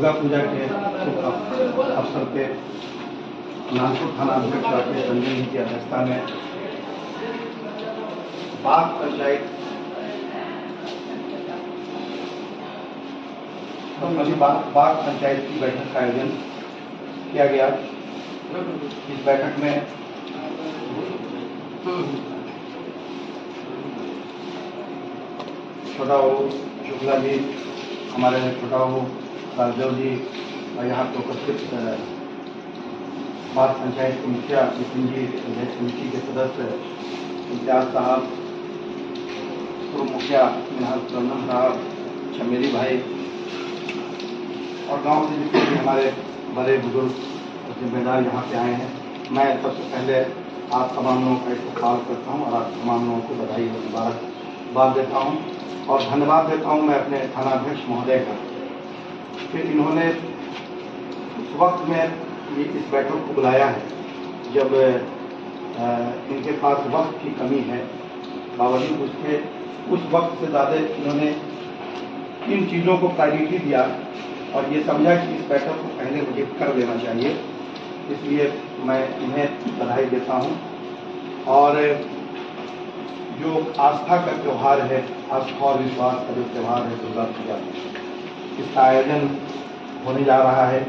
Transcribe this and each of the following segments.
दुर्गा पूजा के शुभ अवसर पे नागपुर थाना अध्यक्ष राकेश रंजन जी की अध्यक्षता में बाग पंचायत बाग पंचायत की बैठक का आयोजन किया गया। इस बैठक में छोटा बाबू शुक्ला जी, हमारे छोटा बाबू राजदेव जी और यहाँ पे उपस्थित बाग पंचायत के मुखिया नितिन जी, अध्यक्ष समिति के सदस्य इम्तियाज साहब, पूर्व मुखिया निहाल चंदन साहब, चमेली भाई और गांव से जितने भी हमारे बड़े बुजुर्ग और जिम्मेदार यहाँ पे आए हैं, मैं सबसे पहले आप तमाम लोगों का इस्तेमाल करता हूँ और आप तमाम लोगों को बधाई और मुबारकबाद देता हूँ और धन्यवाद देता हूँ मैं अपने थाना अध्यक्ष महोदय का कि इन्होंने उस वक्त में इस बैठक को बुलाया है जब इनके पास वक्त की कमी है, बावजूद उसके उस वक्त से ज़्यादा इन्होंने इन चीज़ों को प्रायोरिटी दिया और ये समझा कि इस बैठक को पहले मुझे कर लेना चाहिए, इसलिए मैं इन्हें बधाई देता हूँ। और जो आस्था का त्यौहार है, आस्था और विश्वास का जो त्यौहार है दुर्गा पूजा, इसका आयोजन होने जा रहा है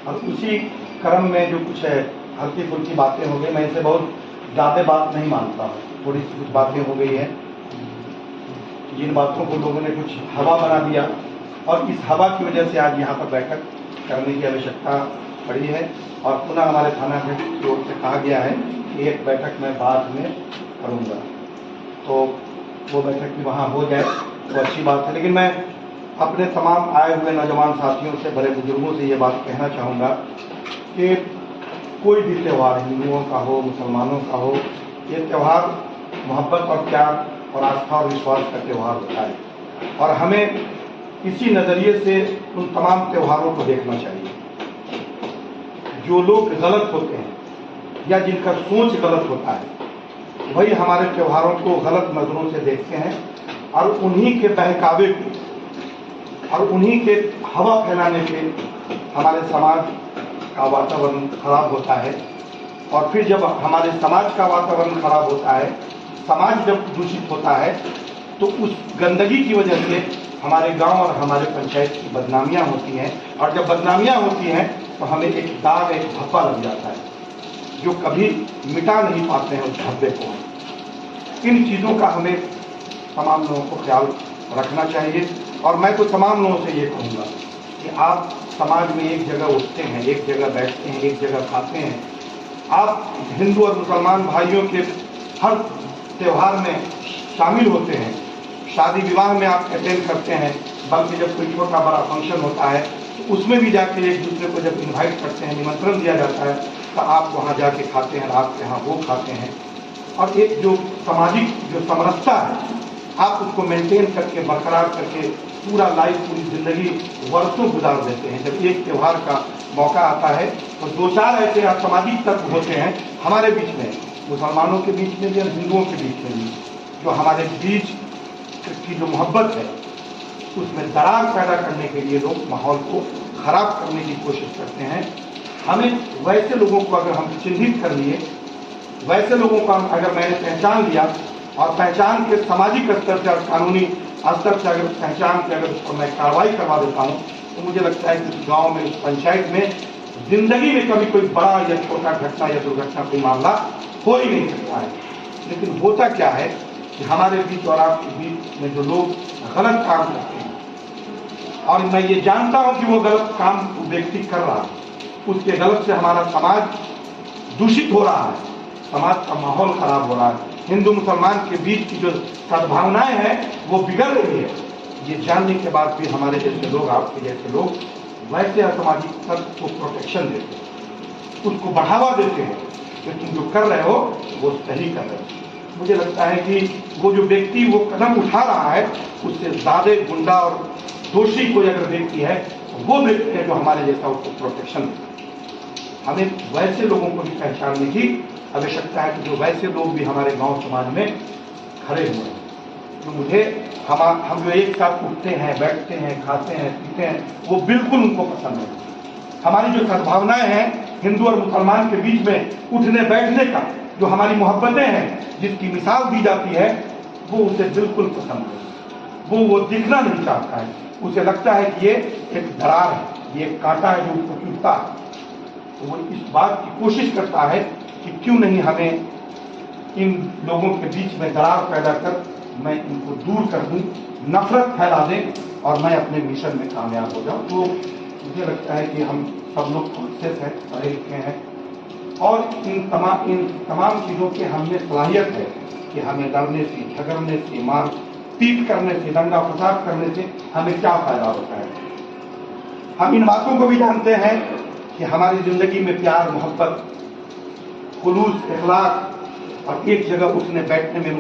और उसी क्रम में जो कुछ है हल्की फुल्की बातें हो गई, मैं इसे बहुत ज़्यादा बात नहीं मानता हूँ, थोड़ी सी कुछ बातें हो गई हैं जिन बातों को लोगों ने कुछ हवा बना दिया और इस हवा की वजह से आज यहाँ पर बैठक करने की आवश्यकता पड़ी है और पुनः हमारे थाना अध्यक्ष की ओर से कहा गया है कि एक बैठक मैं बाद में करूँगा, तो वो बैठक भी वहाँ हो जाए तो अच्छी बात है। लेकिन मैं अपने तमाम आए हुए नौजवान साथियों से, बड़े बुजुर्गों से ये बात कहना चाहूँगा कि कोई भी त्यौहार हिंदुओं का हो, मुसलमानों का हो, ये त्यौहार मोहब्बत और प्यार और आस्था और विश्वास का त्यौहार होता है और हमें इसी नज़रिए से उन तमाम त्योहारों को देखना चाहिए। जो लोग गलत होते हैं या जिनका सोच गलत होता है वही हमारे त्योहारों को गलत नज़रों से देखते हैं और उन्हीं के बहकावे को और उन्हीं के हवा फैलाने से हमारे समाज का वातावरण खराब होता है और फिर जब हमारे समाज का वातावरण खराब होता है, समाज जब दूषित होता है तो उस गंदगी की वजह से हमारे गांव और हमारे पंचायत की बदनामियां होती हैं और जब बदनामियां होती हैं तो हमें एक दाग, एक धब्बा लग जाता है जो कभी मिटा नहीं पाते हैं उस धब्बे को। इन चीज़ों का हमें तमाम लोगों को ख्याल रखना चाहिए और मैं तो तमाम लोगों से ये कहूँगा कि आप समाज में एक जगह उठते हैं, एक जगह बैठते हैं, एक जगह खाते हैं, आप हिंदू और मुसलमान भाइयों के हर त्यौहार में शामिल होते हैं, शादी विवाह में आप अटेंड करते हैं, बल्कि जब कोई छोटा बड़ा फंक्शन होता है तो उसमें भी जाके एक दूसरे को जब इनवाइट करते हैं, निमंत्रण दिया जाता है तो आप वहाँ जाके खाते हैं, आपके यहाँ वो खाते हैं और एक जो सामाजिक जो समरसता है आप उसको मेंटेन करके बरकरार करके पूरा लाइफ, पूरी ज़िंदगी वर्षों गुजार देते हैं। जब एक त्यौहार का मौका आता है तो दो चार ऐसे असामाजिक तत्व होते हैं हमारे बीच में, मुसलमानों के बीच में भी और हिंदुओं के बीच में भी, जो हमारे बीच की जो मोहब्बत है उसमें दरार पैदा करने के लिए लोग माहौल को ख़राब करने की कोशिश करते हैं। हमें वैसे लोगों को अगर हम चिन्हित कर लिए, वैसे लोगों को अगर मैंने पहचान लिया और पहचान के सामाजिक स्तर से और कानूनी स्तर से अगर पहचान के अगर उसको मैं कार्रवाई करवा देता हूँ तो मुझे लगता है कि गाँव में, इस पंचायत में जिंदगी में कभी कोई बड़ा या छोटा घटना या दुर्घटना कोई मामला हो ही नहीं सकता है। लेकिन होता क्या है कि हमारे बीच और आपके बीच में जो लोग गलत काम करते हैं और मैं ये जानता हूँ कि वो गलत काम वो व्यक्ति कर रहा है, उसके गलत से हमारा समाज दूषित हो रहा है, समाज का माहौल खराब हो रहा है, हिंदू मुसलमान के बीच की जो सद्भावनाएं हैं वो बिगड़ रही है। ये जानने के बाद भी हमारे जैसे लोग, आपके जैसे लोग वैसे असामाजिक तत्व को प्रोटेक्शन देते हैं, उसको बढ़ावा देते हैं कि तुम जो कर रहे हो वो सही कर रहे हो। मुझे लगता है कि वो जो व्यक्ति वो कदम उठा रहा है उससे ज़्यादा गुंडा और दोषी कोई अगर व्यक्ति है वो व्यक्ति है जो हमारे जैसा उसको प्रोटेक्शन देता है। हमें वैसे लोगों को भी पहचानने की आवश्यकता है कि जो वैसे लोग भी हमारे गांव समाज में खड़े हुए हैं, तो मुझे हम जो एक साथ उठते हैं, बैठते हैं, खाते हैं, पीते हैं, वो बिल्कुल उनको पसंद नहीं। हमारी जो सद्भावनाएं हैं हिंदू और मुसलमान के बीच में, उठने बैठने का जो हमारी मोहब्बतें हैं, जिसकी मिसाल दी जाती है, वो उसे बिल्कुल पसंद नहीं। वो दिखना नहीं चाहता है। उसे लगता है कि ये एक दरार है, ये एक कांटा है जो उसको चुभता है। तो वो इस बात की कोशिश करता है कि क्यों नहीं हमें इन लोगों के बीच में दरार पैदा कर मैं इनको दूर कर दूं, नफरत फैला दें और मैं अपने मिशन में कामयाब हो जाऊं। तो मुझे लगता है कि हम सब लोग कॉन्शियस हैं, पढ़े लिखे हैं और इन तमाम चीज़ों की हमें सलाहियत है कि हमें लड़ने से, झगड़ने से, मार पीट करने से, दंगा फसाद करने से हमें क्या फायदा होता है। हम इन बातों को भी जानते हैं कि हमारी जिंदगी में प्यार, मोहब्बत, खुलूस, इखलास और एक जगह उठने बैठने में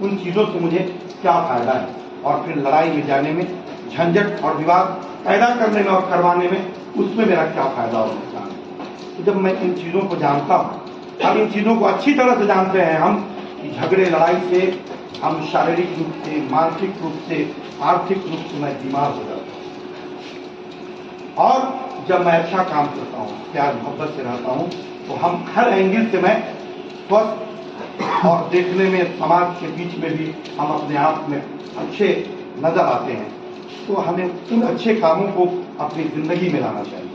उन चीज़ों से मुझे क्या फायदा है, और फिर लड़ाई में जाने में, झंझट और विवाद पैदा करने में और करवाने में, उसमें मेरा क्या फायदा हो सकता है। तो जब मैं इन चीज़ों को जानता हूँ, हम इन चीज़ों को अच्छी तरह से जानते हैं हम कि झगड़े लड़ाई से हम शारीरिक रूप से, मानसिक रूप से, आर्थिक रूप से मैं बीमार हो जाता हूँ। और जब मैं अच्छा काम करता हूँ, प्यार मोहब्बत से रहता हूँ, तो हम हर एंगल से मैं स्वस्थ और देखने में, समाज के बीच में भी हम अपने आप में अच्छे नजर आते हैं। तो हमें उन अच्छे कामों को अपनी जिंदगी में लाना चाहिए।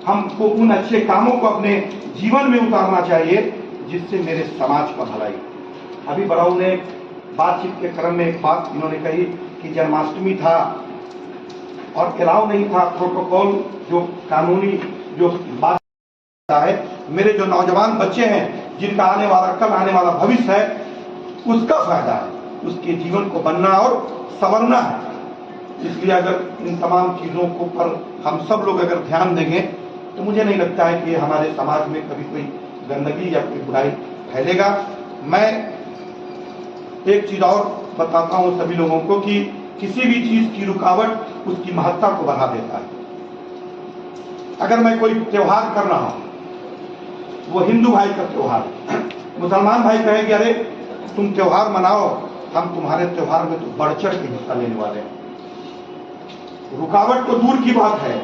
हमको उन अच्छे कामों को अपने जीवन में उतारना चाहिए जिससे मेरे समाज का भलाई। अभी बड़ाऊ ने बातचीत के क्रम में एक बात इन्होंने कही कि जन्माष्टमी था और अलाउ नहीं था, प्रोटोकॉल जो कानूनी जो बात है, मेरे जो नौजवान बच्चे हैं जिनका कल आने वाला भविष्य है, उसका फायदा है, उसके जीवन को बनना और संवरना है। इसलिए अगर इन तमाम चीजों को पर हम सब लोग अगर ध्यान देंगे तो मुझे नहीं लगता है कि हमारे समाज में कभी कोई गंदगी या कोई बुराई फैलेगा। मैं एक चीज और बताता हूं सभी लोगों को कि किसी भी चीज की रुकावट उसकी महत्ता को बढ़ा देता है। अगर मैं कोई त्योहार कर रहा हूं, वो हिंदू भाई का त्योहार, मुसलमान भाई कहेंगे अरे तुम त्योहार मनाओ, हम तुम्हारे त्योहार में तो बढ़ चढ़ के हिस्सा लेने वाले हैं। रुकावट तो दूर की बात है,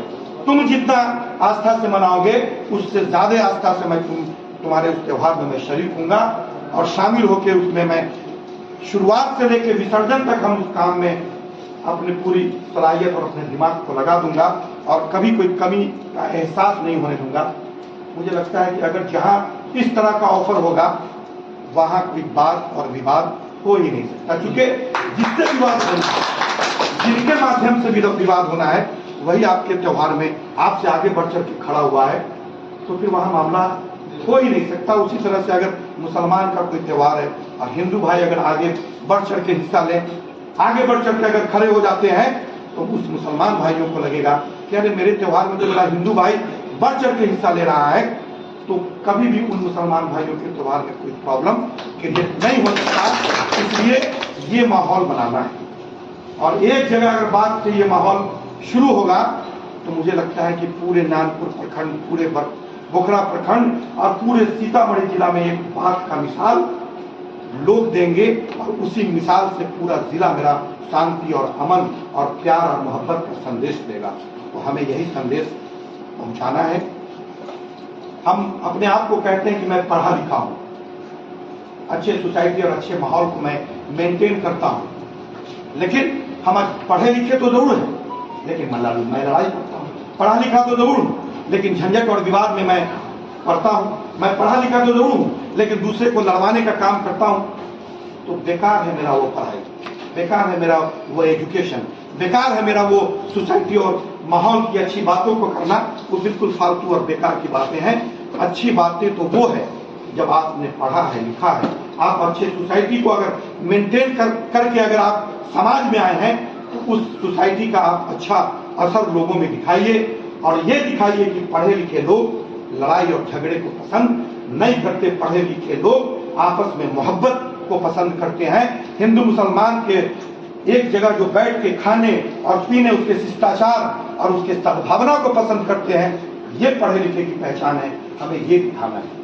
तुम जितना आस्था से मनाओगे उससे ज्यादा आस्था से मैं तुम्हारे उस त्योहार में मैं शरीक हूंगा और शामिल होकर उसमें मैं शुरुआत से लेकर विसर्जन तक हम उस काम में अपनी पूरी सलाहियत और अपने दिमाग को लगा दूंगा और कभी कोई कमी का एहसास नहीं होने दूंगा। मुझे लगता है कि अगर जहां इस तरह का ऑफर होगा वहां कोई बात और विवाद हो ही नहीं सकता, क्योंकि जिससे विवाद होना है, जिनके माध्यम से विवाद होना है, वही आपके त्योहार में आपसे आगे बढ़ चढ़ के खड़ा हुआ है, तो फिर वहां मामला हो ही नहीं सकता। उसी तरह से अगर मुसलमान का कोई त्योहार है और हिंदू भाई अगर आगे बढ़ चढ़ के हिस्सा लें, आगे बढ़ चढ़ के अगर खड़े हो जाते हैं, तो उस मुसलमान भाइयों को लगेगा कि अरे मेरे त्योहार में तो मेरा हिंदू भाई बढ़ चढ़ के हिस्सा ले रहा है, तो कभी भी उन मुसलमान भाइयों के त्योहार में कोई प्रॉब्लम क्रिएट नहीं हो सकता। इसलिए ये माहौल बनाना है और एक जगह अगर बात से ये माहौल शुरू होगा तो मुझे लगता है कि पूरे नानपुर प्रखंड, पूरे बोखरा प्रखंड और पूरे सीतामढ़ी जिला में एक बात का मिसाल लोग देंगे और उसी मिसाल से पूरा जिला मेरा शांति और अमन और प्यार और मोहब्बत का संदेश देगा। तो हमें यही संदेश पहुंचाना है। हम अपने आप को कहते हैं कि मैं पढ़ा लिखा हूं, अच्छे सोसाइटी और अच्छे माहौल को मैं मेंटेन करता हूं, लेकिन हम पढ़े लिखे तो जरूर हैं, लेकिन मैं लड़ाई करता हूं। पढ़ा लिखा तो जरूर हूं, लेकिन झंझट और विवाद में मैं पढ़ता हूं। मैं पढ़ा लिखा तो जरूर हूं, लेकिन दूसरे को लड़वाने का काम करता हूं। तो बेकार है मेरा वो पढ़ाई, बेकार है मेरा वो एजुकेशन, बेकार है मेरा वो सोसाइटी और माहौल की अच्छी बातों को करना। वो बिल्कुल फालतू और बेकार की बातें हैं। अच्छी बातें तो वो है जब आपने पढ़ा है, लिखा है, आप अच्छे सोसाइटी को अगर मेंटेन करके अगर आप समाज में आए हैं, तो उस सोसाइटी का आप अच्छा असर लोगों में दिखाइए और ये दिखाइए कि पढ़े लिखे लोग लड़ाई और झगड़े को पसंद नहीं करते। पढ़े लिखे लोग आपस में मोहब्बत को पसंद करते हैं। हिंदू मुसलमान के एक जगह जो बैठ के खाने और पीने, उसके शिष्टाचार और उसके सद्भावना को पसंद करते हैं, ये पढ़े लिखे की पहचान है। हमें ये दिखाना है।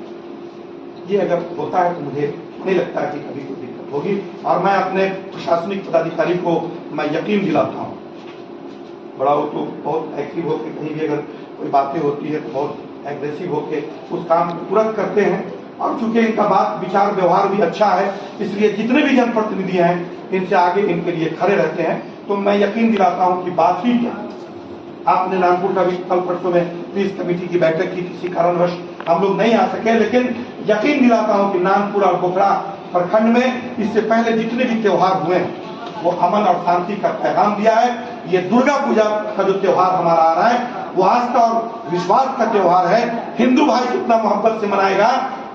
ये अगर होता है तो मुझे नहीं लगता कि कभी कोई दिक्कत होगी। और मैं अपने प्रशासनिक पदाधिकारी को मैं यकीन दिलाता हूँ, बड़ा वो तो बहुत एक्टिव होकर कहीं भी अगर कोई बातें होती है तो बहुत एग्रेसिव होकर उस काम को तुरंत करते हैं। और चूंकि इनका बात विचार व्यवहार भी अच्छा है, इसलिए जितने भी जनप्रतिनिधि हैं इनसे आगे इनके लिए खड़े रहते हैं। तो मैं यकीन दिलाता हूं कि बात ही क्या, आपने नागपुर का भी कल परसों में पीस कमेटी की बैठक की, किसी कारणवश हम लोग नहीं आ सके, लेकिन यकीन दिलाता हूं कि नागपुर और पोखरा प्रखंड में इससे पहले जितने भी त्योहार हुए वो अमन और शांति का पैगाम दिया है। ये दुर्गा पूजा का जो त्योहार हमारा आ रहा है वो आस्था और विश्वास का त्योहार है। हिंदू भाई जितना मोहब्बत से मनाएगा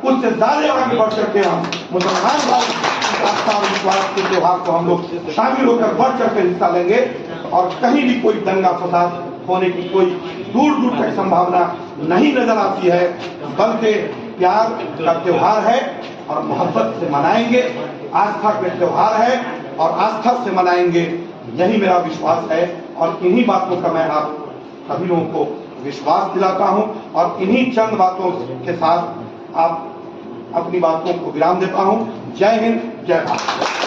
उससे ज्यादा आगे बढ़ करके हम मुसलमान भाई आस्था और विश्वास के त्योहार को हम लोग शामिल होकर बढ़ चढ़ कर हिस्सा लेंगे। और कहीं भी कोई दंगा फसाद होने की कोई दूर दूर तक संभावना नहीं नजर आती है, बल्कि प्यार का त्योहार है और मोहब्बत से मनाएंगे। आस्था का त्योहार है और आस्था से मनाएंगे, यही मेरा विश्वास है। और इन्हीं बातों का मैं आप सभी लोगों को विश्वास दिलाता हूं और इन्हीं चंद बातों के साथ आप अपनी बातों को विराम देता हूं। जय हिंद, जय भारत।